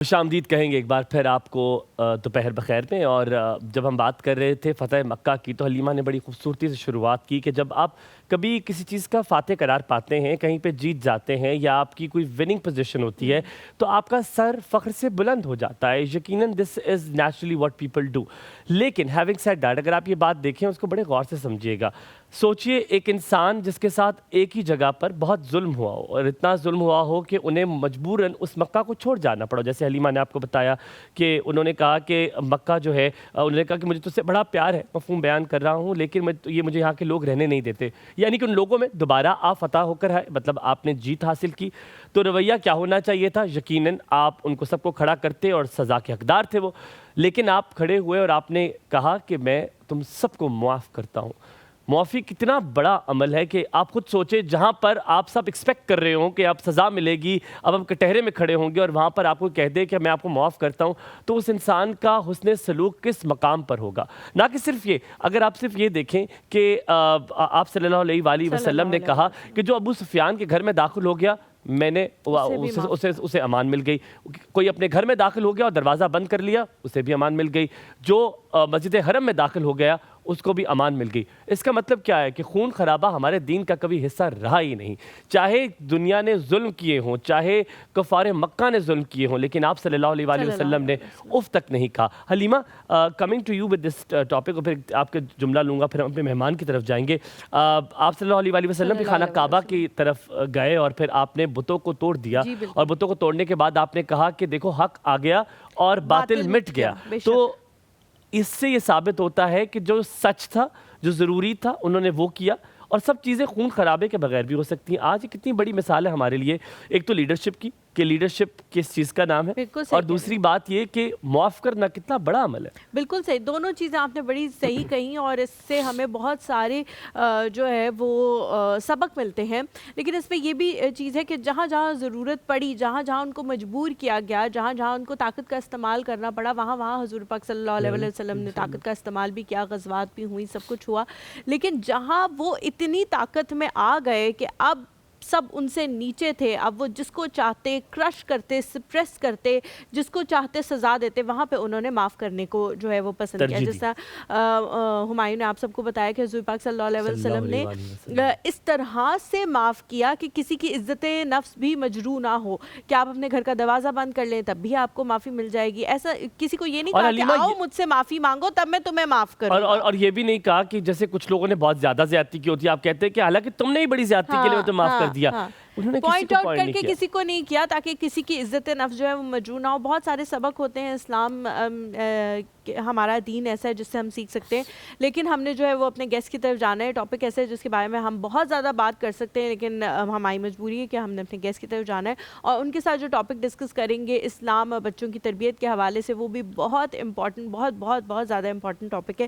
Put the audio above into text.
خوش آمدید کہیں گے ایک بار پھر آپ کو دوپہر بخیر میں. اور جب ہم بات کر رہے تھے فتح مکہ کی تو حلیمہ نے بڑی خوبصورتی سے شروعات کی کہ جب آپ کبھی کسی چیز کا فاتح قرار پاتے ہیں, کہیں پہ جیت جاتے ہیں یا آپ کی کوئی وننگ پوزیشن ہوتی ہے تو آپ کا سر فخر سے بلند ہو جاتا ہے. یقیناً this is naturally what people do. لیکن ہیونگ سیڈ دیٹ, اگر آپ یہ بات دیکھیں اس کو بڑے غور سے سمجھیے گا. سوچئے ایک انسان جس کے ساتھ ایک ہی جگہ پر بہت ظلم ہوا ہو, اور اتنا ظلم ہوا ہو کہ انہیں مجبوراً اس مکہ کو چھوڑ جانا پڑا. جیسے حلیمہ نے آپ کو بتایا کہ انہوں نے کہا کہ مکہ جو ہے, انہوں نے کہا کہ مجھے تجھ سے بڑا پیار ہے, مفہوم بیان کر رہا ہوں, لیکن یہ مجھے یہاں کے لوگ رہنے نہیں دیتے. یعنی کہ ان لوگوں میں دوبارہ آپ فتح ہو کر آئے, مطلب آپ نے جیت حاصل کی, تو رویہ کیا ہونا چاہیے تھا؟ یقیناً آپ ان کو سب کو کھڑا کرتے اور سزا کے حقدار تھے وہ, لیکن آپ کھڑے ہوئے اور آپ نے کہا کہ میں تم سب کو معاف کرتا ہوں. معافی کتنا بڑا عمل ہے کہ آپ خود سوچیں, جہاں پر آپ سب ایکسپیکٹ کر رہے ہوں کہ اب سزا ملے گی, اب ہم کٹہرے میں کھڑے ہوں گے, اور وہاں پر آپ کو کہہ دے کہ میں آپ کو معاف کرتا ہوں, تو اس انسان کا حسن سلوک کس مقام پر ہوگا. نہ کہ صرف یہ, اگر آپ صرف یہ دیکھیں کہ آپ صلی اللہ علیہ وآلہ وسلم نے کہا کہ جو ابو سفیان کے گھر میں داخل ہو گیا میں نے اسے امان مل گئی. کوئی اپنے گھر میں داخل ہو گیا اور دروازہ بند کر لیا, اسے بھی امان مل گئی. جو مسجد حرم میں داخل ہو گیا اس کو بھی امان مل گئی. اس کا مطلب کیا ہے کہ خون خرابہ ہمارے دین کا کبھی حصہ رہا ہی نہیں. چاہے دنیا نے ظلم کیے ہوں, چاہے کفار مکہ نے ظلم کیے ہوں, لیکن آپ صلی اللہ علیہ وآلہ وسلم نے اف تک نہیں کہا. Halima, coming to you with this topic, اور پھر آپ کا جملہ لوں گا, پھر ہم اپنے مہمان کی طرف جائیں گے. آپ صلی اللہ علیہ وآلہ وسلم بھی خانہ کعبہ کی طرف گئے اور پھر آپ نے بتوں کو توڑ دیا, اور بتوں کو توڑنے کے بعد آپ نے کہا کہ دیکھو حق آ گیا اور باطل مٹ گیا. تو اس سے یہ ثابت ہوتا ہے کہ جو سچ تھا, جو ضروری تھا, انہوں نے وہ کیا, اور سب چیزیں خون خرابے کے بغیر بھی ہو سکتی ہیں. آج یہ کتنی بڑی مثال ہے ہمارے لیے, ایک تو لیڈرشپ کی کہ لیڈرشپ کس چیز کا نام ہے, اور دوسری بات یہ کہ معاف کرنا کتنا بڑا عمل ہے. بالکل صحیح, دونوں چیزیں آپ نے بڑی صحیح کہیں, اور اس سے ہمیں بہت سارے جو ہے وہ سبق ملتے ہیں. لیکن اس میں یہ بھی چیز ہے کہ جہاں جہاں ضرورت پڑی, جہاں جہاں ان کو مجبور کیا گیا, جہاں جہاں ان کو طاقت کا استعمال کرنا پڑا, وہاں وہاں حضور پاک صلی اللہ علیہ وسلم نے طاقت کا استعمال بھی کیا, غزوات بھی ہوئی, سب کچھ ہوا. لیکن جہاں وہ اتنی طاقت میں آ گئے کہ اب سب ان سے نیچے تھے, اب وہ جس کو چاہتے کرش کرتے, سپریس کرتے, جس کو چاہتے سزا دیتے, وہاں پہ انہوں نے معاف کرنے کو جو ہے وہ پسند کیا. جس طرح ہمایوں نے آپ سب کو بتایا کہ حضور پاک صلی اللہ علیہ وسلم نے اس طرح سے معاف کیا کہ کسی کی عزت نفس بھی مجروح نہ ہو, کہ آپ اپنے گھر کا دروازہ بند کر لیں تب بھی آپ کو معافی مل جائے گی. ایسا کسی کو یہ نہیں کہا کہ آؤ مجھ سے معافی مانگو تب میں تمہیں معاف کروں. اور یہ بھی نہیں کہا کہ جیسے کچھ لوگوں نے بہت زیادہ زیادتی کی ہوتی ہے, آپ کہتے ہیں کہ حالانکہ تم نے ہی بڑی زیادتی کے لیے میں تمہیں معاف کر دیا. پوائنٹ آؤٹ کر کے کسی کو نہیں کیا تاکہ کسی کی عزت نفس جو ہے وہ مجروح نہ ہو. بہت سارے سبق ہوتے ہیں, اسلام ہمارا دین ایسا ہے جس سے ہم سیکھ سکتے ہیں. لیکن ہم نے جو ہے وہ اپنے گیسٹ کی طرف جانا ہے. ٹاپک ایسا ہے جس کے بارے میں ہم بہت زیادہ بات کر سکتے ہیں, لیکن ہماری مجبوری ہے کہ ہم نے اپنے گیسٹ کی طرف جانا ہے, اور ان کے ساتھ جو ٹاپک ڈسکس کریں گے اسلام بچوں کی تربیت کے حوالے سے, وہ بھی بہت امپورٹنٹ, بہت بہت بہت زیادہ امپورٹنٹ ٹاپک ہے.